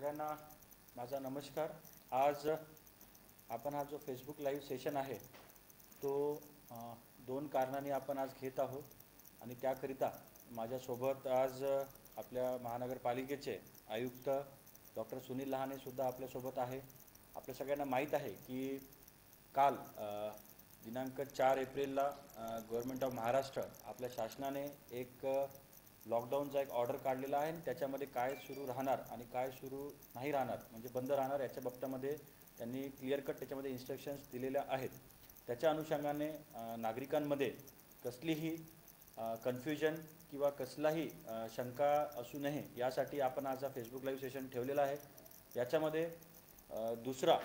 सगळ्यांना माझा नमस्कार। आज आपण हा जो फेसबुक लाईव्ह सेशन आहे तो दोन कारणांनी आपण आज घेत आहोत आणि त्याकरिता माझ्यासोबत आज आपल्या महानगरपालिकेचे आयुक्त डॉक्टर सुनील लहाने सुद्धा आपल्यासोबत आहे। आपल्या सगळ्यांना माहीत आहे की काल दिनांक 4 एप्रिलला गव्हर्नमेंट ऑफ महाराष्ट्र आपल्या शासनाने एक लॉकडाऊनचा एक ऑर्डर काढलेला आहे आणि त्याच्यामध्ये काय सुरू राहणार आणि काय सुरू नाही राहणार म्हणजे बंद राहणार याच्या बाबतीमध्ये त्यांनी क्लिअर कट त्याच्यामध्ये इन्स्ट्रक्शन्स दिलेल्या आहेत। त्याच्या अनुषंगाने नागरिकांमध्ये कसलीही कन्फ्युजन किंवा कसलाही शंका असू नये यासाठी आपण आज हा फेसबुक लाईव्ह सेशन ठेवलेला आहे। याच्यामध्ये दुसरा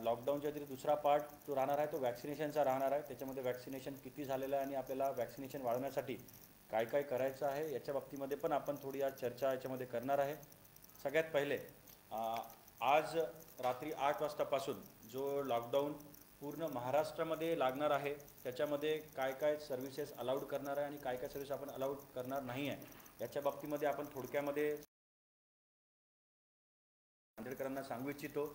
लॉकडाऊनच्या तरी दुसरा पार्ट जो राहणार आहे तो वॅक्सिनेशनचा राहणार आहे। त्याच्यामध्ये वॅक्सिनेशन किती झालेलं आहे आणि आपल्याला वॅक्सिनेशन वाढवण्यासाठी काय काय करायचं आहे याच्या बाबतीमध्ये पण आपण थोडी आज चर्चा याच्यामध्ये करणार आहे। सगळ्यात पहिले आज रात्री 8 वाजतापासून जो लॉकडाऊन पूर्ण महाराष्ट्रामध्ये लागणार आहे त्याच्यामध्ये काय काय सर्व्हिसेस अलाउड करणार आहे आणि काय काय सर्व्हिस आपण अलाउड करणार नाही आहे याच्या बाबतीमध्ये आपण थोडक्यामध्ये नांदेडकरांना सांगू इच्छितो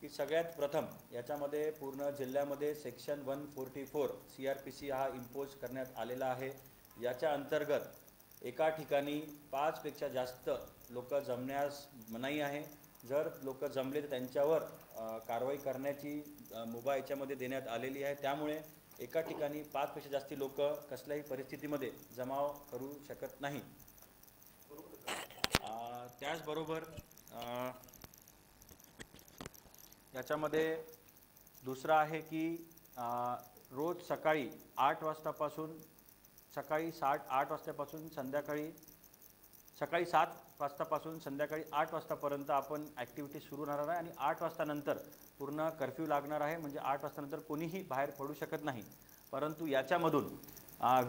की सगळ्यात प्रथम याच्यामध्ये पूर्ण जिल्ह्यामध्ये सेक्शन 144 CRPC हा इम्पोज करण्यात आलेला आहे। याच्या अंतर्गत एका ठिकाणी 5 पेक्षा जास्त लोक जमण्यास मनाई आहे। जर लोक जमले तर त्यांच्यावर कारवाई करण्याची मुभा याच्यामध्ये देण्यात आलेली आहे। त्यामुळे एका ठिकाणी 5 पेक्षा जास्ती लोक कसल्याही परिस्थितीमध्ये जमाव करू शकत नाही। त्याचबरोबर याच्यामध्ये दुसरा आहे की रोज सकाळी 8 वाजतापासून सकाळी 8 वाजतापासून सकाळी 7 वाजतापासून संध्याकाळी 8 वाजतापर्यंत आपण ॲक्टिव्हिटी सुरू राहणार आहे आणि 8 वाजतानंतर पूर्ण कर्फ्यू लागणार आहे। म्हणजे 8 वाजतानंतर कोणीही बाहेर पडू शकत नाही। परंतु याच्यामधून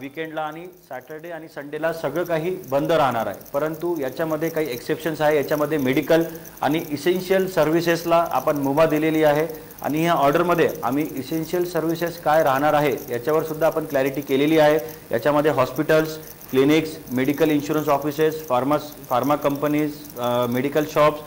वीकेंडला आणि सॅटर्डे आणि संडेला सगळं काही बंद राहणार आहे। परंतु याच्यामध्ये काही एक्सेप्शन्स आहे। याच्यामध्ये मेडिकल आणि इसेन्शियल सर्व्हिसेसला आपण मुभा दिलेली आहे आणि ह्या ऑर्डरमध्ये आम्ही इसेन्शियल सर्व्हिसेस काय राहणार आहे याच्यावर सुद्धा आपण क्लॅरिटी केलेली आहे। याच्यामध्ये hospitals, clinics, medical insurance offices, pharma companies, medical shops,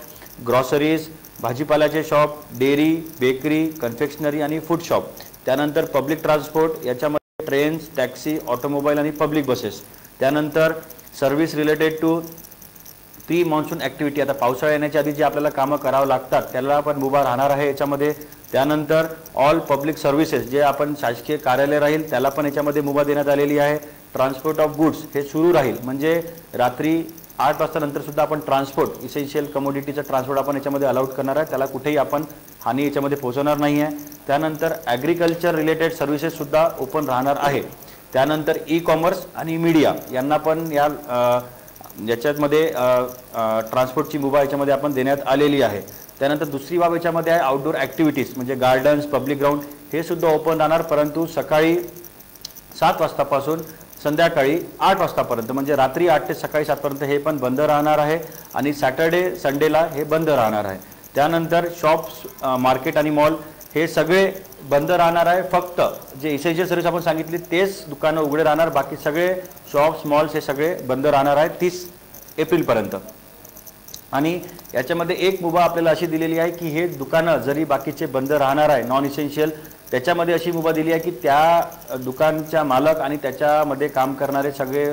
groceries, भाजीपाल्याचे शॉप, डेअरी, बेकरी, कन्फेक्शनरी आणि फूड शॉप, त्यानंतर पब्लिक ट्रान्सपोर्ट याच्यामध्ये ट्रेन्स, टॅक्सी, ऑटोमोबाईल आणि पब्लिक बसेस, त्यानंतर service related to pre monsoon activity आता पावसाळा येण्याच्या आधी जे आपल्याला कामं करावं लागतात त्याला आपण मुभा राहणार आहे याच्यामध्ये। त्यानंतर ऑल पब्लिक सर्व्हिसेस जे आपण शासकीय कार्यालय राहील त्याला पण याच्यामध्ये मुभा देण्यात आलेली आहे। ट्रान्सपोर्ट ऑफ गुड्स हे सुरू राहील म्हणजे रात्री 8 वाजतानंतर सुद्धा आपण ट्रान्सपोर्ट इसेन्शियल कमोडिटीचं ट्रान्सपोर्ट आपण याच्यामध्ये अलाउड करणार आहे, त्याला कुठेही आपण हानी याच्यामध्ये पोहोचवणार नाही आहे। त्यानंतर ॲग्रिकल्चर रिलेटेड सर्व्हिसेससुद्धा ओपन राहणार आहे। त्यानंतर ई कॉमर्स आणि मीडिया यांना पण याच्यामध्ये ट्रान्सपोर्टची मुभा याच्यामध्ये आपण देण्यात आलेली आहे। त्यानंतर दुसरी बाब याच्यामध्ये आहे आउटडोर ॲक्टिव्हिटीज म्हणजे गार्डन्स, पब्लिक ग्राउंड हे सुद्धा ओपन राहणार, परंतु सकाळी 7 वाजतापासून संध्याकाळी 8 वाजतापर्यंत म्हणजे रात्री 8 ते सकाळी 7 पर्यंत हे पण बंद राहणार आहे आणि सॅटर्डे संडेला हे बंद राहणार आहे। त्यानंतर शॉप्स, मार्केट आणि मॉल हे सगळे बंद राहणार आहे। फक्त जे इसेन्शियल सर्व्हिस आपण सांगितली तेच दुकानं उघडे राहणार, बाकी सगळे शॉप्स, मॉल्स हे सगळे बंद राहणार आहेत 30 एप्रिलपर्यंत। आणि याच्यामध्ये एक मुभा आपल्याला अशी दिलेली आहे की हे दुकानं जरी बाकीचे बंद राहणार आहे नॉन इसेन्शियल त्याच्यामध्ये अशी मुभा दिली आहे की त्या दुकानच्या मालक आणि त्याच्यामध्ये काम करणारे सगळे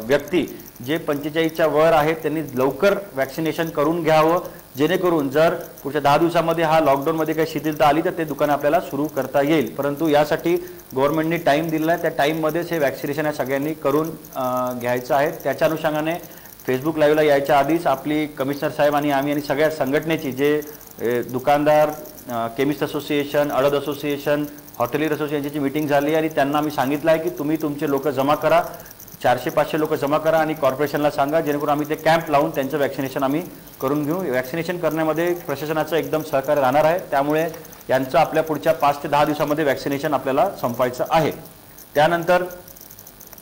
व्यक्ती जे 45च्या वर आहेत त्यांनी लवकर वॅक्सिनेशन करून घ्यावं, जेणेकरून जर पुढच्या 10 दिवसामध्ये हा लॉकडाऊनमध्ये काही शिथिलता आली तर ते दुकान आपल्याला सुरू करता येईल। परंतु यासाठी गव्हर्नमेंटने टाईम दिलेला आहे, त्या टाईममध्येच हे वॅक्सिनेशन सगळ्यांनी करून घ्यायचं आहे। त्याच्या अनुषंगाने फेसबुक लाईव्हला यायच्या आधीच आपली कमिशनर साहेब आणि आम्ही आणि सगळ्या संघटनेची जे दुकानदार, केमिस्ट असोसिएशन, अडद असोसिएशन, हॉटेलियर असोसिएशन यांची मीटिंग झाली आणि त्यांना आम्ही सांगितलं आहे की तुम्ही तुमचे लोक जमा करा, 400-500 लोक जमा करा आणि कॉर्पोरेशनला सांगा जेणेकरून आम्ही ते कॅम्प लावून त्यांचं वॅक्सिनेशन आम्ही करून घेऊ। वॅक्सिनेशन करण्यामध्ये प्रशासनाचं एकदम सहकार्य राहणार आहे, त्यामुळे यांचं आपल्या पुढच्या 5 ते 10 दिवसामध्ये वॅक्सिनेशन आपल्याला संपवायचं आहे। त्यानंतर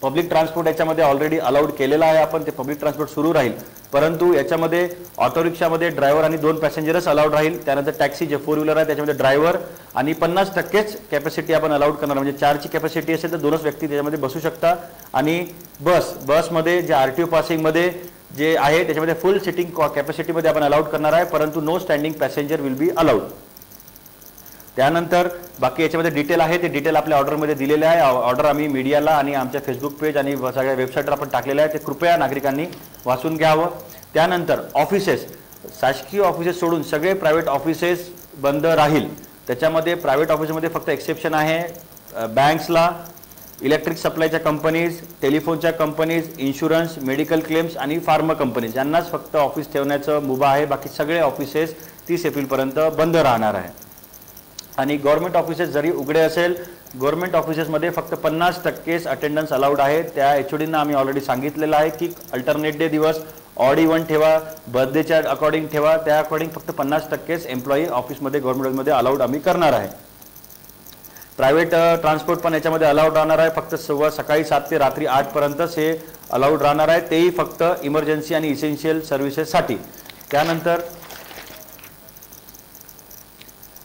पब्लिक ट्रान्सपोर्ट याच्यामध्ये ऑलरेडी अलाउड केलेला आहे आपण, ते पब्लिक ट्रान्सपोर्ट सुरू राहील, परंतु याच्यामध्ये ऑटो रिक्षामध्ये ड्रायव्हर आणि 2 पॅसेंजरच अलाउड राहील। त्यानंतर टॅक्सी जे 4 व्हीलर आहे त्याच्यामध्ये ड्रायव्हर आणि 50%च कॅपॅसिटी आपण अलाउड करणार, म्हणजे 4ची कॅपॅसिटी असेल तर 2च व्यक्ती त्याच्यामध्ये बसू शकता। आणि बसमध्ये जे RTO पासिंगमध्ये जे आहे त्याच्यामध्ये फुल सिटिंग कॅपॅसिटीमध्ये आपण अलाउड करणार आहे, परंतु no standing passenger will be allowed. त्यानंतर बाकी याच्यामध्ये डिटेल आहे, ते डिटेल आपल्या ऑर्डरमध्ये दिलेले आहे. ऑर्डर आम्ही मीडियाला आणि आमच्या फेसबुक पेज आणि सगळ्या वेबसाईटवर आपण टाकलेलं आहे, ते कृपया नागरिकांनी वाचून घ्यावं. त्यानंतर ऑफिसेस, शासकीय ऑफिसेस सोडून सगळे प्रायव्हेट ऑफिसेस बंद राहील. त्याच्यामध्ये प्रायव्हेट ऑफिसमध्ये फक्त एक्सेप्शन आहे बँक्सला, इलेक्ट्रिक सप्लायच्या कंपनीज, टेलिफोनच्या कंपनीज, इन्शुरन्स, मेडिकल क्लेम्स आणि फार्मा कंपनीज यांनाच फक्त ऑफिस ठेवण्याचं मुभा आहे. बाकी सगळे ऑफिसेस 30 एप्रिलपर्यंत बंद राहणार आहे. आणि गव्हर्नमेंट ऑफिसेस जरी उघडे असेल, गव्हर्नमेंट ऑफिसेसमध्ये फक्त 50% अटेंडन्स अलाउड आहे. त्या HODना आम्ही ऑलरेडी सांगितलेलं आहे की अल्टरनेट डे दिवस ऑड इव्हन ठेवा, बर्थडेच्या अकॉर्डिंग ठेवा, त्या अकॉर्डिंग फक्त 50% एम्प्लॉई ऑफिसमध्ये गव्हर्नमेंटमध्ये अलाउड आम्ही करणार आहे. प्रायव्हेट ट्रान्सपोर्ट पण याच्यामध्ये अलाउड राहणार आहे, फक्त सकाळी 7 ते रात्री 8 पर्यंतच हे अलाउड राहणार आहे, तेही फक्त इमर्जन्सी आणि इसेन्शियल सर्व्हिसेससाठी. त्यानंतर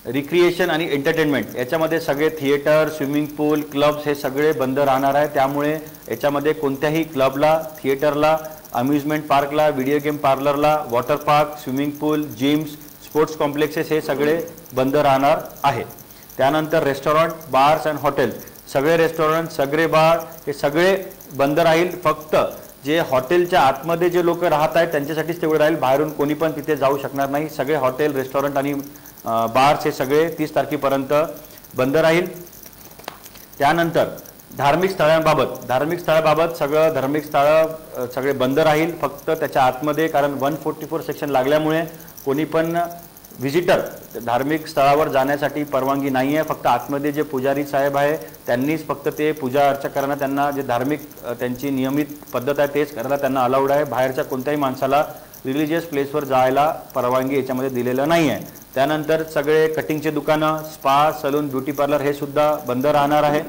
रिक्रिएशन आणि एंटरटेनमेंट याच्यामध्ये सगळे थिएटर, स्विमिंग पूल, क्लब्स हे सगळे बंद राहणार आहे. त्यामुळे याच्यामध्ये कोणत्याही क्लबला, थिएटरला, अम्युजमेंट पार्कला, व्हिडिओ गेम पार्लरला, water park, swimming pool, gyms, sports complexes हे सगळे बंद राहणार आहे. त्यानंतर रेस्टॉरंट, बार्स अँड हॉटेल, सगळे रेस्टॉरंट, सगळे बार हे सगळे बंद राहील. फक्त जे हॉटेलच्या आतमध्ये जे लोक राहत आहेत त्यांच्यासाठीच तेवढं राहील, बाहेरून कोणी पण तिथे जाऊ शकणार नाही. सगळे हॉटेल, रेस्टॉरंट आणि बार्स हे सगळे 30 तारखेपर्यंत बंद राहील. त्यानंतर धार्मिक स्थळांबाबत सगळं धार्मिक स्थळं सगळे बंद राहील, फक्त त्याच्या आतमध्ये, कारण 144 सेक्शन लागल्यामुळे कोणी पण व्हिजिटर धार्मिक स्थळावर जाण्यासाठी परवानगी नाही आहे. फक्त आतमध्ये जे पुजारी साहेब आहे त्यांनीच फक्त ते पूजा अर्चा करायला, त्यांना जे धार्मिक त्यांची नियमित पद्धत आहे तेच करायला त्यांना अलाउड आहे. बाहेरच्या कोणत्याही माणसाला रिलिजियस प्लेसवर जायला परवानगी याच्यामध्ये दिलेलं नाही आहे. त्यानंतर सगळे कटिंगचे दुकानं, स्पा, सलून, ब्युटी पार्लर हे सुद्धा बंद राहणार आहे.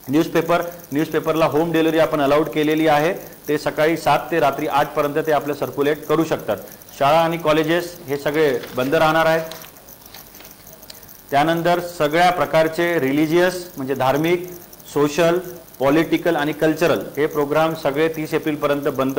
न्यूजपेपरला होम डिलिव्हरी आपण अलाउड केलेली आहे, ते सकाळी 7 ते रात्री 8 पर्यंत ते आपलं सर्क्युलेट करू शकतात. शाळा आणि कॉलेजेस हे सगळे बंद राहणार आहेत. त्यानंतर सगळ्या प्रकारचे रिलिजियस म्हणजे धार्मिक, सोशल, पॉलिटिकल आणि कल्चरल हे प्रोग्राम सगळे 30 एप्रिलपर्यंत बंद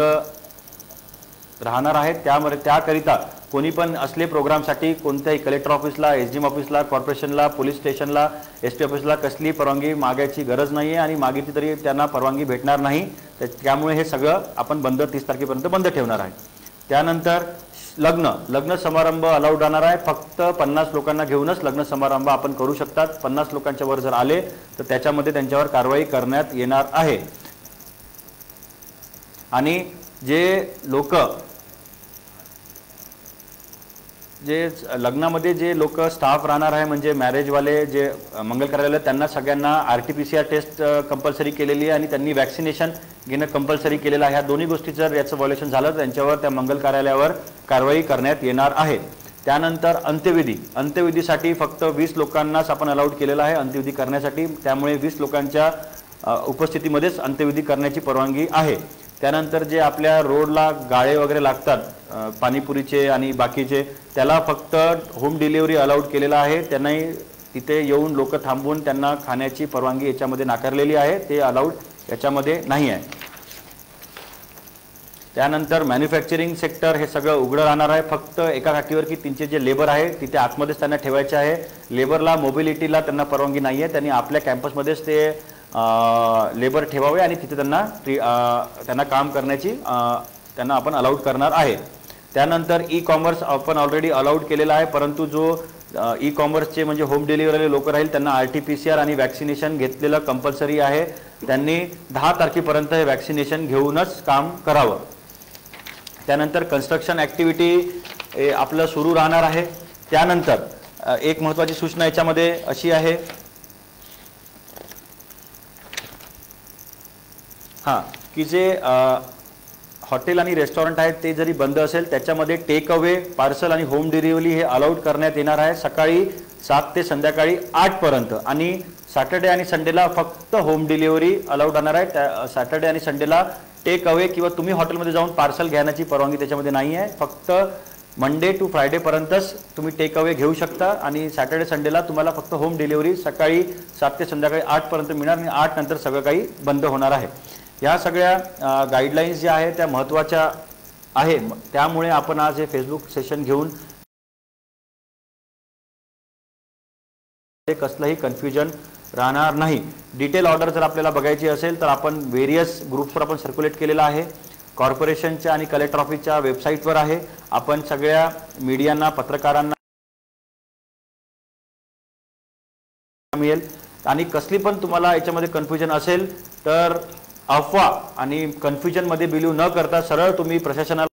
राहणार आहेत. त्याकरिता कोणी पण असले प्रोग्रामसाठी कोणत्याही कलेक्टर ऑफिसला, SDM ऑफिसला, कॉर्पोरेशनला, पोलीस स्टेशनला, ST ऑफिसला कसली परवानगी मागायची गरज नाही आहे आणि मागितली तरी त्यांना परवानगी भेटणार नाही. त्यामुळे हे सगळं आपण बंद 30 तारखेपर्यंत बंद ठेवणार आहे. त्यानंतर लग्न समारंभ अलाउड राहणार आहे, फक्त 50 लोकांना घेऊनच लग्न समारंभ आपण करू शकतात. 50 लोकांच्या वर जर आले तर त्याच्यामध्ये त्यांच्यावर कारवाई करण्यात येणार आहे. आणि जे लोक लग्नामध्ये जे लोक स्टाफ राहणार आहे म्हणजे मॅरेजवाले जे मंगल कार्यालय त्यांना सगळ्यांना RT-PCR टेस्ट कंपल्सरी केलेली आहे आणि त्यांनी वॅक्सिनेशन घेणं कंपल्सरी केलेलं आहे. ह्या दोन्ही गोष्टी जर याचं व्हायोलेशन झालं तर त्यांच्यावर त्या मंगल कार्यालयावर कारवाई करण्यात येणार आहे. त्यानंतर अंत्यविधीसाठी फक्त 20 लोकांनाच आपण अलाउड केलेलं आहे अंत्यविधी करण्यासाठी, त्यामुळे 20 लोकांच्या उपस्थितीमध्येच अंत्यविधी करण्याची परवानगी आहे. त्यानंतर जे आपल्या रोडला गाळे वगैरे लागतात पाणीपुरीचे आणि बाकीचे, त्याला फक्त होम डिलिव्हरी अलाउड केलेलं आहे. त्यांनाही तिथे येऊन लोक थांबवून त्यांना खाण्याची परवानगी याच्यामध्ये नाकारलेली आहे, ते अलाउड याच्यामध्ये नाही आहे. त्यानंतर मॅन्युफॅक्चरिंग सेक्टर हे सगळं उघडं राहणार आहे, फक्त एका खाटीवर की त्यांचे जे लेबर आहे तिथे आतमध्येच त्यांना ठेवायचे आहे. लेबरला मोबिलिटीला त्यांना परवानगी नाही आहे, त्यांनी आपल्या कॅम्पसमध्येच ते लेबर ठेवावे आणि तिथे त्यांना काम करण्याची त्यांना आपण अलाउड करणार आहे. त्यानंतर ई-कॉमर्स आपण ऑलरेडी अलाउड केलेला आहे, परंतु जो ई-कॉमर्सचे म्हणजे होम डिलिव्हरीवाले लोक राहील त्यांना RT-PCR आणि वॅक्सिनेशन घेतलेलं कंपल्सरी आहे. त्यांनी 10 तारखेपर्यंत हे वॅक्सिनेशन घेऊनच काम करावं. त्यानंतर कन्स्ट्रक्शन ॲक्टिव्हिटी आपलं सुरू राहणार आहे. त्यानंतर एक महत्त्वाची सूचना याच्यामध्ये अशी आहे की जे हॉटेल आणि रेस्टॉरंट आहेत ते जरी बंद असेल त्याच्यामध्ये टेक अवे, पार्सल आणि होम डिलिव्हरी हे अलाउड करण्यात येणार आहे सकाळी 7 ते संध्याकाळी 8 पर्यंत. आणि सॅटर्डे आणि संडेला फक्त होम डिलिव्हरी अलाउड राहणार आहे. सॅटर्डे आणि संडेला टेक अवे किंवा तुम्ही हॉटेलमध्ये जाऊन पार्सल घेण्याची परवानगी त्याच्यामध्ये नाही आहे. फक्त मंडे टू फ्रायडे पर्यंतच तुम्ही टेक अवे घेऊ शकता आणि सॅटर्डे संडेला तुम्हाला फक्त होम डिलिव्हरी सकाळी 7 ते संध्याकाळी 8 पर्यंत मिळणार आणि 8 नंतर सगळं काही बंद होणार आहे. या सगळ्या गाईडलाईन्स ज्या आहेत त्या महत्त्वाच्या आहे, त्यामुळे आपण आज हे फेसबुक सेशन घेऊन कसलंही कन्फ्युजन राहणार नाही। डिटेल ऑर्डर जर आपल्याला बघायची असेल तर आपण वेरियस ग्रुप्सवर आपण सर्क्युलेट केलेला आहे, कॉर्पोरेशनच्या आणि कलेक्टर ऑफिसच्या वेबसाईटवर आहे। आपण सगळ्या मीडियांना, पत्रकारांना मिळेल आणि कसली पण तुम्हाला याच्यामध्ये कन्फ्युजन असेल तर अफवा आणि कन्फ्युजन मध्ये बिलीव न करता सरळ तुम्ही प्रशासनाला,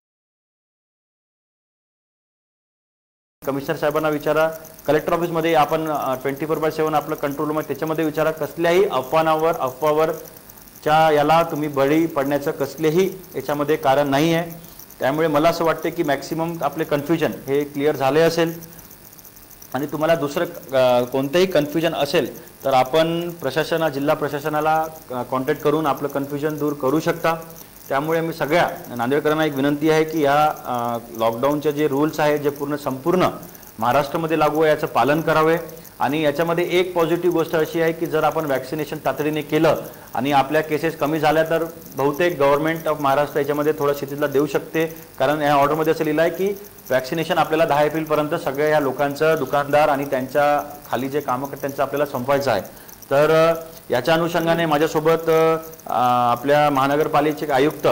कमिशनर साहेबांना विचारा, कलेक्टर ऑफिसमध्ये आपण 24/7 आपलं कंट्रोल रूम आहे त्याच्यामध्ये विचारा। कसल्याही अफवांवरच्या याला तुम्ही बळी पडण्याचं कसलेही याच्यामध्ये कारण नाही आहे। त्यामुळे मला असं वाटतं की मॅक्सिमम आपले कन्फ्युजन हे क्लिअर झाले असेल आणि तुम्हाला दुसरं कोणतेही कन्फ्युजन असेल तर आपण जिल्हा प्रशासनाला कॉन्टॅक्ट करून आपलं कन्फ्युजन दूर करू शकता। त्यामुळे मी सगळ्या नांदेडकरांना एक विनंती आहे की या लॉकडाऊनचे जे रूल्स आहेत जे संपूर्ण महाराष्ट्रामध्ये लागू आहे याचं पालन करावे। आणि याच्यामध्ये एक पॉझिटिव्ह गोष्ट अशी आहे की जर आपण वॅक्सिनेशन तातडीने केलं आणि आपल्या केसेस कमी झाल्या तर बहुतेक गव्हर्नमेंट ऑफ महाराष्ट्र याच्यामध्ये थोडा शिथिलता देऊ शकते, कारण या ऑर्डरमध्ये असं लिहिलं आहे की वॅक्सिनेशन आपल्याला 10 एप्रिलपर्यंत सगळ्या या लोकांचं, दुकानदार आणि त्यांच्या खाली जे कामं करतात त्यांचं आपल्याला संपवायचं आहे। तर याच्या अनुषंगाने माझ्यासोबत आपल्या महानगरपालिकेचे आयुक्त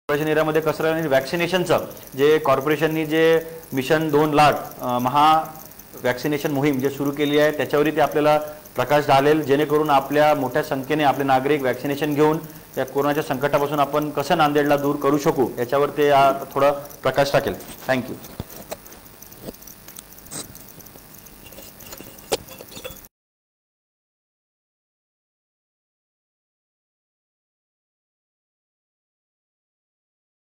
एरियामध्ये कसं आणि वॅक्सिनेशनचं जे कॉर्पोरेशननी जे मिशन 2 लाख महा वॅक्सिनेशन मोहीम जे सुरू केली आहे त्याच्यावरही ते आपल्याला प्रकाश घालेल, जेणेकरून आपल्या मोठ्या संख्येने आपले नागरिक वॅक्सिनेशन घेऊन या कोरोनाच्या संकटापासून आपण कसं नांदेडला दूर करू शकू याच्यावर ते थोडा प्रकाश टाकेल। थँक्यू।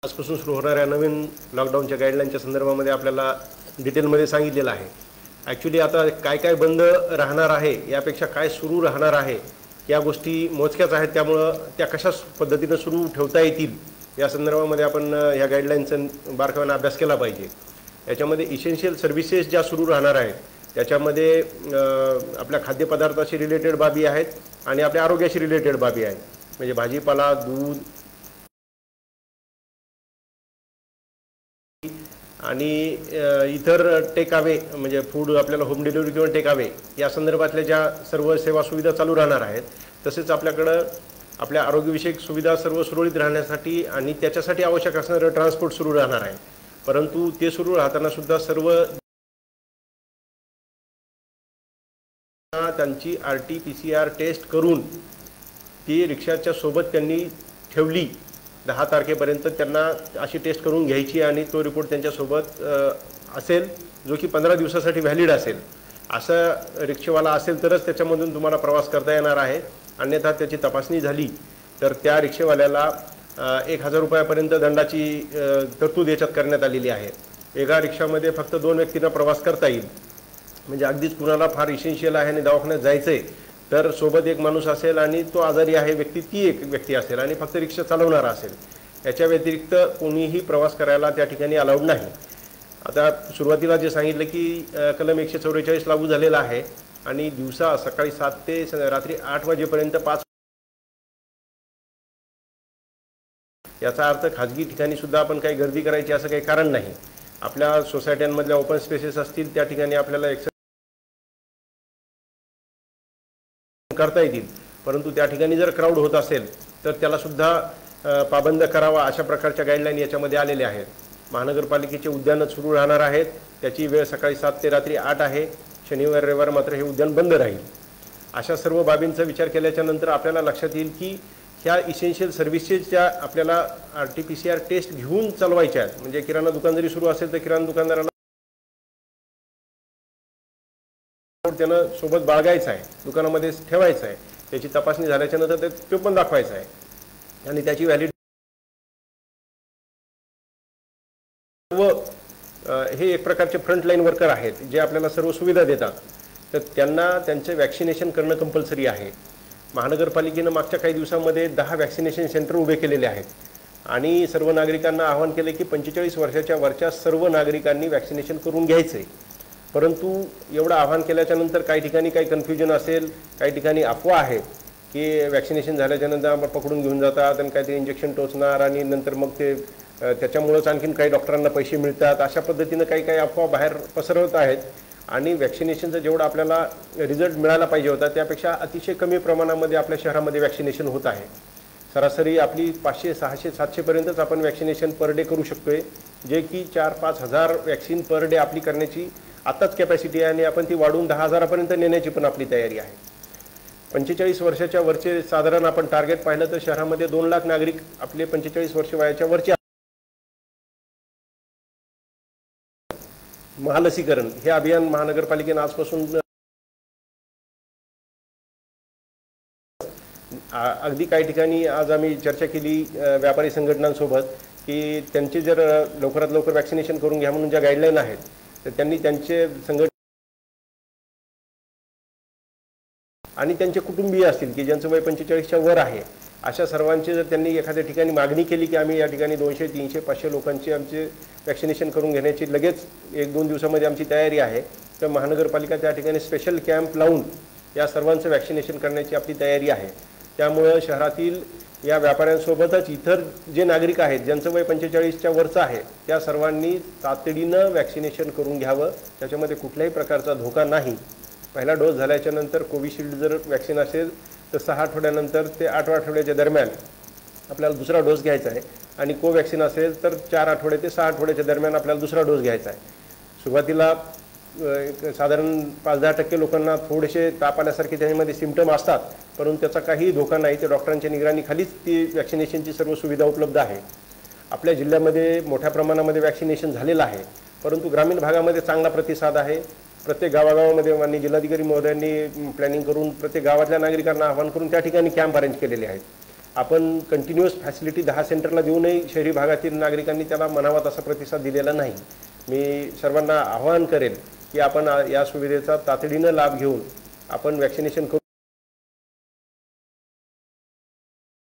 आजपासून सुरू होणाऱ्या नवीन लॉकडाऊनच्या गाईडलाईनच्या संदर्भामध्ये आपल्याला डिटेलमध्ये सांगितलेलं आहे। ॲक्च्युली आता काय काय बंद राहणार आहे यापेक्षा काय सुरू राहणार आहे या गोष्टी मोजक्याच आहेत, त्यामुळं त्या कशा पद्धतीनं सुरू ठेवता येतील या संदर्भामध्ये आपण ह्या गाईडलाईनचा बारकाईने अभ्यास केला पाहिजे। याच्यामध्ये इसेन्शियल सर्व्हिसेस ज्या सुरू राहणार आहेत त्याच्यामध्ये आपल्या खाद्यपदार्थाशी रिलेटेड बाबी आहेत आणि आपल्या आरोग्याशी रिलेटेड बाबी आहेत, म्हणजे भाजीपाला, दूध आणि इतर टेक अवे म्हणजे फूड आपल्याला होम डिलिव्हरी किंवा टेक अवे या संदर्भातल्या ज्या सर्व सेवा सुविधा चालू राहणार आहेत, तसेच आपल्याकडं आपल्या आरोग्यविषयक सुविधा सर्व सुरळीत राहण्यासाठी आणि त्याच्यासाठी आवश्यक असणारं ट्रान्सपोर्ट सुरू राहणार आहे। परंतु ते सुरू राहताना सुद्धा सर्व त्यांची RT-PCR टेस्ट करून ती रिक्षाच्या सोबत त्यांनी ठेवली 10 तारखेपर्यंत त्यांना अशी टेस्ट करून घ्यायची आणि तो रिपोर्ट त्यांच्यासोबत असेल जो की 15 दिवसासाठी व्हॅलिड असेल। असं रिक्षावाला असेल तरच त्याच्यामधून तुम्हाला प्रवास करता येणार आहे, अन्यथा त्याची तपासणी झाली तर त्या रिक्षावाल्याला 1000 रुपयापर्यंत दंडाची तरतूद याच्यात करण्यात आलेली आहे। एका रिक्षामध्ये फक्त 2 व्यक्तींना प्रवास करता येईल, म्हणजे अगदीच कुणाला फार इसेन्शियल आहे आणि दवाखान्यात जायचं आहे तर सोबत एक माणूस असेल आणि तो आजारी आहे व्यक्ती, ती एक व्यक्ती असेल आणि फक्त रिक्षा चालवणारा असेल। याच्या व्यतिरिक्त कोणीही प्रवास करायला त्या ठिकाणी अलाउड नाही। आता सुरुवातीला जे सांगितलं की कलम 144 लागू झालेला आहे आणि दिवसा सकाळी 7 ते रात्री 8 वाजेपर्यंत 5, याचा अर्थ खाजगी ठिकाणी सुद्धा आपण काही गर्दी करायची असं काही कारण नाही। आपल्या सोसायट्यांमधल्या ओपन स्पेसेस असतील त्या ठिकाणी आपल्याला करता येतील, परंतु त्या ठिकाणी जर क्राऊड होत असेल तर त्याला सुद्धा पाबंद करावा अशा प्रकारच्या गाईडलाईन याच्यामध्ये आलेल्या आहेत। महानगरपालिकेचे उद्यान सुरू राहणार आहेत, त्याची वेळ सकाळी 7 ते रात्री 8 आहे। शनिवार रविवार मात्र हे उद्यान बंद राहील। अशा सर्व बाबींचा विचार केल्याच्या नंतर आपल्याला लक्षात येईल की ह्या इसेन्शियल सर्व्हिसेस ज्या आपल्याला RT-PCR टेस्ट घेऊन चालवायच्या आहेत, म्हणजे किराणा दुकान जरी सुरू असेल तर किराणा दुकानदाराला त्यानं सोबत बाळगायचं आहे, दुकानामध्ये ठेवायचं आहे, त्याची तपासणी झाल्याच्या नंतर ते पण दाखवायचं आहे आणि त्याची व्हॅलिड हे एक प्रकारचे फ्रंटलाईन वर्कर आहेत जे आपल्याला सर्व सुविधा देतात, तर त्यांना त्यांचे वॅक्सिनेशन करणं कंपल्सरी आहे। महानगरपालिकेनं मागच्या काही दिवसांमध्ये 10 वॅक्सिनेशन सेंटर उभे केलेले आहेत आणि सर्व नागरिकांना आवाहन केले की 45 वर्षाच्या वरच्या सर्व नागरिकांनी वॅक्सिनेशन करून घ्यायचं आहे। परंतु एवढं आवाहन केल्याच्या नंतर काही ठिकाणी काही कन्फ्युजन असेल, काही ठिकाणी अफवा आहे, की वॅक्सिनेशन झाल्याच्यानंतर आपण पकडून घेऊन जातात आणि काहीतरी इंजेक्शन टोचणार आणि नंतर मग ते त्याच्यामुळंच आणखीन काही डॉक्टरांना पैसे मिळतात, अशा पद्धतीनं काही काही अफवा बाहेर पसरवत आहेत. आणि वॅक्सिनेशनचा जेवढा आपल्याला रिझल्ट मिळाला पाहिजे होता त्यापेक्षा अतिशय कमी प्रमाणामध्ये आपल्या शहरामध्ये वॅक्सिनेशन होत आहे. सरासरी आपली 500, 600, 700पर्यंतच आपण वॅक्सिनेशन पर डे करू शकतो आहे, जे की 4-5 हजार वॅक्सिन पर डे आपली करण्याची आत्ताच कॅपॅसिटी आहे आणि आपण ती वाढवून 10,000पर्यंत नेण्याची पण आपली तयारी आहे. 45 वर्षाच्या वरचे साधारण आपण टार्गेट पाहिलं तर शहरामध्ये 2 लाख नागरिक आपले 45 वर्ष वयाच्या वरचे. महालसीकरण हे अभियान महानगरपालिकेने आजपासून अगदी काही ठिकाणी आज आम्ही चर्चा केली व्यापारी संघटनांसोबत की त्यांचे जर लवकरात लवकर वॅक्सिनेशन करून घ्या म्हणून ज्या गाईडलाईन आहेत तर त्यांनी त्यांचे आणि त्यांचे कुटुंबीय असतील की ज्यांचं वय 45च्या वर आहे, अशा सर्वांची जर त्यांनी एखाद्या ठिकाणी मागणी केली की आम्ही या ठिकाणी 200, 300, 500 लोकांची आमचे वॅक्सिनेशन करून घेण्याची लगेच 1-2 दिवसामध्ये आमची तयारी आहे, तर महानगरपालिका त्या ठिकाणी स्पेशल कॅम्प लावून या सर्वांचं वॅक्सिनेशन करण्याची आपली तयारी आहे. त्यामुळे शहरातील या व्यापाऱ्यांसोबतच इतर जे नागरिक आहेत ज्यांचं वय 45च्या वरचं आहे त्या सर्वांनी तातडीनं वॅक्सिनेशन करून घ्यावं. त्याच्यामध्ये कुठल्याही प्रकारचा धोका नाही. पहिला डोस झाल्याच्या नंतर कोविशिल्ड जर वॅक्सिन असेल तर 6 आठवड्यानंतर ते 8 आठवड्याच्या दरम्यान आपल्याला दुसरा डोस घ्यायचा आहे आणि कोवॅक्सिन असेल तर 4 आठवडे ते 6 आठवड्याच्या दरम्यान आपल्याला दुसरा डोस घ्यायचा आहे. सुरुवातीला साधारण 5-10% लोकांना थोडेसे ताप आल्यासारखे त्याच्यामध्ये सिम्पटम असतात, परंतु त्याचा काही धोका नाही. ते डॉक्टरांच्या निगराणीखालीच ती वॅक्सिनेशनची सर्व सुविधा उपलब्ध आहे. आपल्या जिल्ह्यामध्ये मोठ्या प्रमाणामध्ये वॅक्सिनेशन झालेलं आहे, परंतु ग्रामीण भागामध्ये चांगला प्रतिसाद आहे. प्रत्येक गावागावामध्ये माननीय जिल्हाधिकारी महोदयांनी प्लॅनिंग करून प्रत्येक गावातल्या नागरिकांना आवाहन करून त्या ठिकाणी कॅम्प अरेंज केलेले आहेत. आपण कंटिन्युअस फॅसिलिटी 10 सेंटरला देऊनही शहरी भागातील नागरिकांनी त्याला म्हणावा तसा प्रतिसाद दिलेला नाही. मी सर्वांना आवाहन करेन की आपण या सुविधेचा तातडीनं लाभ घेऊन आपण वॅक्सिनेशन करू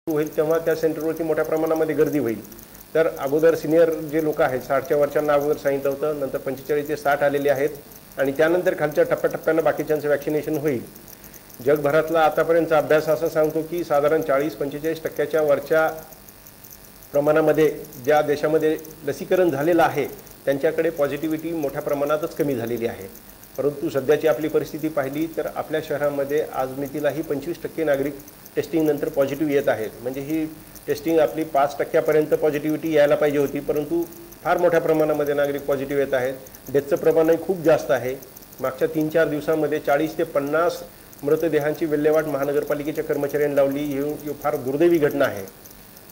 होईल तेव्हा त्या सेंटरवरती मोठ्या प्रमाणामध्ये गर्दी होईल. तर अगोदर सिनियर जे लोक आहेत 60च्या वरच्यांना अगोदर सांगितलं होतं, नंतर 45 ते 60 आलेले आहेत आणि त्यानंतर खालच्या टप्प्याटप्प्यानं बाकीच्यांचं वॅक्सिनेशन होईल. जगभरातला आतापर्यंतचा अभ्यास असा सांगतो की साधारण 40-45% वरच्या प्रमाणामध्ये ज्या देशामध्ये लसीकरण झालेलं आहे त्यांच्याकडे पॉझिटिव्हिटी मोठ्या प्रमाणातच कमी झालेली आहे. परंतु सध्याची आपली परिस्थिती पाहिली तर आपल्या शहरामध्ये आजमितीलाही 25% नागरिक टेस्टिंगनंतर पॉझिटिव्ह येत आहेत. म्हणजे ही टेस्टिंग आपली 5%पर्यंत पॉझिटिव्हिटी यायला पाहिजे होती, परंतु फार मोठ्या प्रमाणामध्ये नागरिक पॉझिटिव्ह येत आहेत. डेथचं प्रमाणही खूप जास्त आहे. मागच्या 3-4 दिवसामध्ये 40 ते 50 मृतदेहांची विल्हेवाट महानगरपालिकेच्या कर्मचाऱ्यांनी लावली. ही फार दुर्दैवी घटना आहे.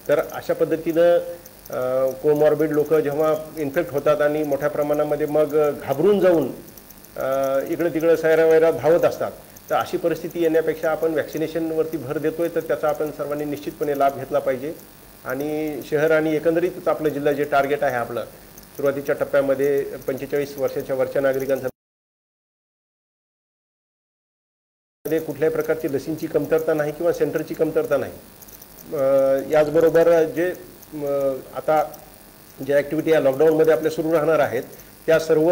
तर अशा पद्धतीनं कोमॉर्बिड लोक जेव्हा इन्फेक्ट होतात आणि मोठ्या प्रमाणामध्ये मग घाबरून जाऊन इकडे तिकडे सैरावैरा धावत असतात, तर अशी परिस्थिती येण्यापेक्षा आपण वॅक्सिनेशनवरती भर देतोय तर त्याचा आपण सर्वांनी निश्चितपणे लाभ घेतला पाहिजे. आणि शहर आणि एकंदरीतच आपलं जिल्हा जे टार्गेट आहे आपलं सुरुवातीच्या टप्प्यामध्ये 45 वर्षाच्या वरच्या नागरिकांसाठी कुठल्याही प्रकारची लसींची कमतरता नाही किंवा सेंटरची कमतरता नाही. याचबरोबर जे आता ज्या ॲक्टिव्हिटी या लॉकडाऊनमध्ये आपल्या सुरू राहणार आहेत त्या सर्व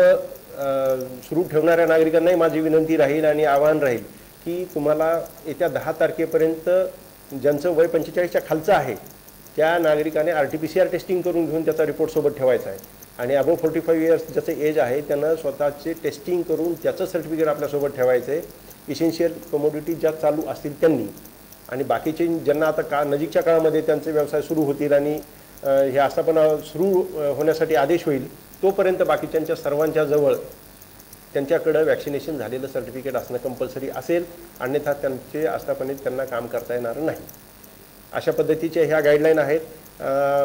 सुरू ठेवणाऱ्या नागरिकांनाही माझी विनंती राहील आणि आवाहन राहील की तुम्हाला येत्या 10 तारखेपर्यंत ज्यांचं वय 45च्या खालचं आहे त्या नागरिकाने RT-PCR टेस्टिंग करून घेऊन त्याचा रिपोर्ट सोबत ठेवायचा आहे. आणि अबव 45 इयर्स ज्याचं एज आहे त्यांना स्वतःचे टेस्टिंग करून त्याचं सर्टिफिकेट आपल्यासोबत ठेवायचं आहे. इसेन्शियल कमोडिटी ज्या चालू असतील त्यांनी, आणि बाकीचे ज्यांना आता नजीकच्या काळामध्ये त्यांचे व्यवसाय सुरू होतील आणि हे आस्थापना सुरू होण्यासाठी आदेश होईल तोपर्यंत बाकीच्यांच्या सर्वांच्या जवळ त्यांच्याकडं वॅक्सिनेशन झालेलं सर्टिफिकेट असणं कंपल्सरी असेल, अन्यथा त्यांचे आस्थापनेत त्यांना काम करता येणार नाही. अशा पद्धतीच्या ह्या गाईडलाईन आहेत.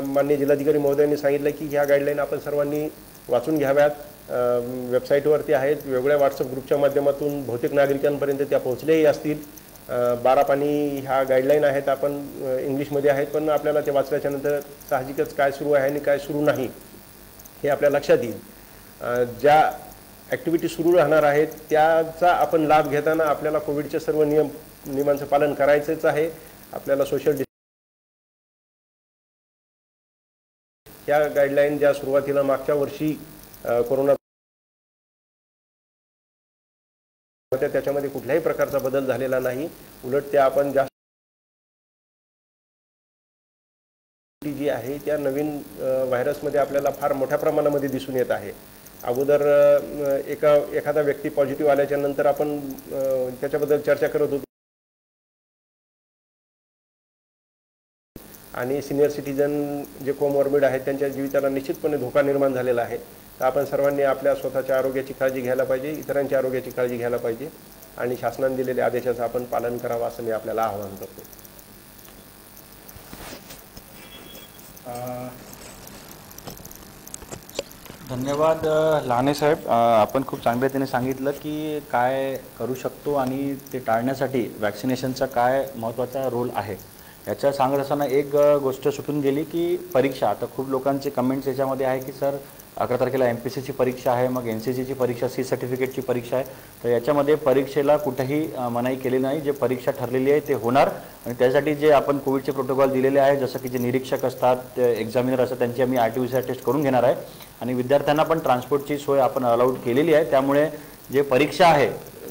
माननीय जिल्हाधिकारी महोदयांनी सांगितलं की ह्या गाईडलाईन आपण सर्वांनी वाचून घ्याव्यात. वेबसाईटवरती आहेत, वेगवेगळ्या व्हॉट्सअप ग्रुपच्या माध्यमातून बहुतेक नागरिकांपर्यंत त्या पोहोचलेही असतील. 12 पानी ह्या गाईडलाईन आहेत, आपण इंग्लिशमध्ये आहेत, पण आपल्याला ते वाचल्याच्यानंतर साहजिकच काय सुरू आहे आणि काय सुरू नाही हे आपल्या लक्षात येईल. ज्या ॲक्टिव्हिटी सुरू राहणार आहेत त्याचा आपण लाभ घेताना आपल्याला कोविडचे सर्व नियमांचं पालन करायचंच आहे. आपल्याला सोशल ह्या गाईडलाईन ज्या सुरुवातीला मागच्या वर्षी कोरोना त्याच्यामध्ये कुठल्याही प्रकारचा बदल झालेला नाही. उलट त्या आपण जास्त जी आहे त्या नवीन व्हायरसमध्ये आपल्याला फार मोठ्या प्रमाणामध्ये दिसून येत आहे. अगोदर एखादा व्यक्ती पॉझिटिव्ह आल्याच्या नंतर आपण त्याच्याबद्दल चर्चा करत होतो आणि सिनियर सिटीजन जे कोमॉर्बिड आहेत त्यांच्या जीविताला निश्चितपणे धोका निर्माण झालेला आहे. तर आपण सर्वांनी आपल्या स्वतःच्या आरोग्याची काळजी घ्यायला पाहिजे, इतरांच्या आरोग्याची काळजी घ्यायला पाहिजे आणि शासनाने दिलेल्या आदेशाचं आपण पालन करावं असं मी आपल्याला आवाहन करतो. धन्यवाद लहाने साहेब. आपण खूप चांगल्या रीतीने सांगितलं की काय करू शकतो आणि ते टाळण्यासाठी वॅक्सिनेशनचा काय महत्त्वाचा रोल आहे. याच्या सांगत असताना एक गोष्ट सुटून गेली की परीक्षा. आता खूप लोकांचे कमेंट्स याच्यामध्ये आहे की सर 11 तारखेला MPSCची परीक्षा आहे, मग NCCची परीक्षा, C सर्टिफिकेटची परीक्षा आहे. तर याच्यामध्ये परीक्षेला कुठेही मनाई केली नाही. जे परीक्षा ठरलेली आहे ते होणार आणि त्यासाठी जे आपण कोविडचे प्रोटोकॉल दिलेले आहे, जसं की जे निरीक्षक असतात, एक्झामिनर असतात, त्यांची आम्ही RT-PCR टेस्ट करून घेणार आहे आणि विद्यार्थ्यांना पण ट्रान्सपोर्टची सोय आपण अलाउड केलेली आहे. त्यामुळे जे परीक्षा आहे,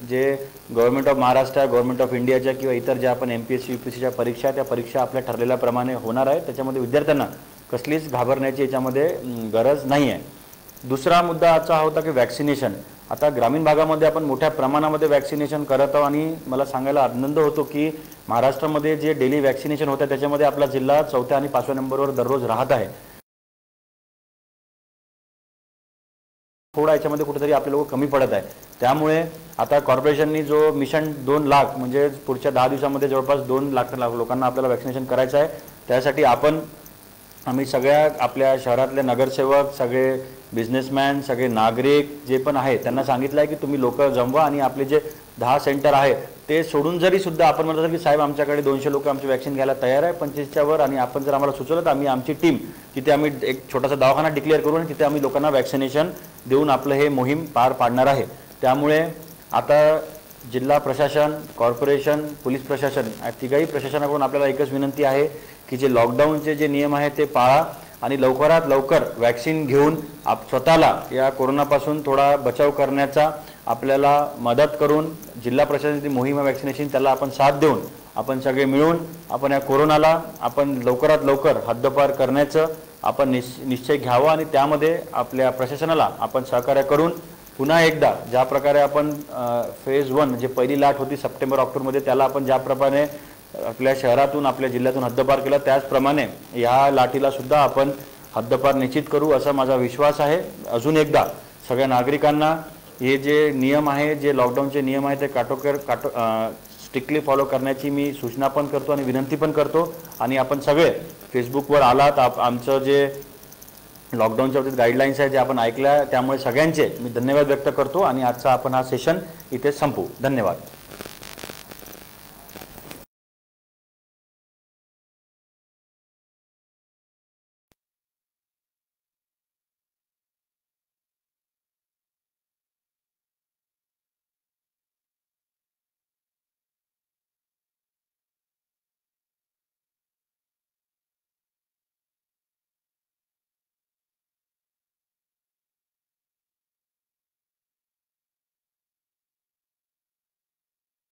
जे government of Maharashtra, government of इंडियाच्या किंवा इतर ज्या आपण MPSC UPSCच्या परीक्षा, त्या परीक्षा आपल्या ठरलेल्याप्रमाणे होणार आहे. त्याच्यामध्ये विद्यार्थ्यांना कसलीच घाबरण्याची याच्यामध्ये गरज नाही आहे. दुसरा मुद्दा आजचा होता की वॅक्सिनेशन. आता ग्रामीण भागामध्ये आपण मोठ्या प्रमाणामध्ये वॅक्सिनेशन करत आहोत आणि मला सांगायला आनंद होतो की महाराष्ट्रामध्ये जे डेली वॅक्सिनेशन होतं त्याच्यामध्ये आपला जिल्हा 4थ्या आणि 5व्या नंबरवर दररोज राहत आहे. थोडा याच्यामध्ये कुठेतरी आपले लोक कमी पडत आहे. त्यामुळे आता कॉर्पोरेशननी जो मिशन 2 लाख म्हणजे पुढच्या 10 दिवसामध्ये जवळपास 2 लाख लोकांना आपल्याला वॅक्सिनेशन करायचं आहे. त्यासाठी आम्ही सगळ्या आपल्या शहरातले नगरसेवक, सगळे बिझनेसमॅन, सगळे नागरिक जे पण आहे त्यांना सांगितलं आहे की तुम्ही लोक जमवा आणि आपले जे 10 सेंटर आहे ते सोडून जरी सुद्धा आपण म्हणतो की साहेब आमच्याकडे 200 लोक आमची वॅक्सिन घ्यायला तयार आहे 25च्या वर आणि आपण जर आम्हाला सुचवलं तर आम्ही आमची टीम तिथे आम्ही एक छोटासा दवाखाना डिक्लेअर करू आणि तिथे आम्ही लोकांना वॅक्सिनेशन देऊन आपलं हे मोहीम पार पाडणार आहे. त्यामुळे आता जिल्हा प्रशासन, कॉर्पोरेशन, पोलीस प्रशासन या तिघाही प्रशासनाकडून आपल्याला एकच विनंती आहे की जे लॉकडाऊनचे जे नियम आहेत ते पाळा आणि लवकरात लवकर वॅक्सिन घेऊन स्वतःला या कोरोनापासून थोडा बचाव करण्याचा आपल्याला मदत करून जिल्हा प्रशासनाची मोहीम वॅक्सिनेशन त्याला आपण साथ देऊन आपण सगळे मिळून आपण या कोरोनाला आपण लवकरात लवकर हद्दपार करण्याचं आपण निश्चय घ्यावा आणि त्यामध्ये आपल्या प्रशासनाला आपण सहकार्य करून पुन्हा एकदा ज्या प्रकारे आपण फेज 1 जे पहिली लाट होती सप्टेंबर-ऑक्टोबरमध्ये त्याला आपण ज्याप्रमाणे आपल्या शहरातून आपल्या जिल्ह्यातून हद्दपार केला त्याचप्रमाणे या लाटीला सुद्धा आपण हद्दपार निश्चित करू असा माझा विश्वास आहे. अजून एकदा सगळ्या नागरिकांना हे जे नियम आहे, जे लॉकडाऊनचे नियम आहे ते स्ट्रिक्टली फॉलो करण्याची मी सूचना पण करतो आणि विनंती पण करतो. आणि आपण सगळे फेसबुकवर आलात, आमचं जे लॉकडाऊनच्या बाबतीत गाईडलाईन्स आहे जे आपण ऐकल्या त्यामुळे सगळ्यांचे मी धन्यवाद व्यक्त करतो आणि आजचा आपण हा सेशन इथे संपवू. धन्यवाद.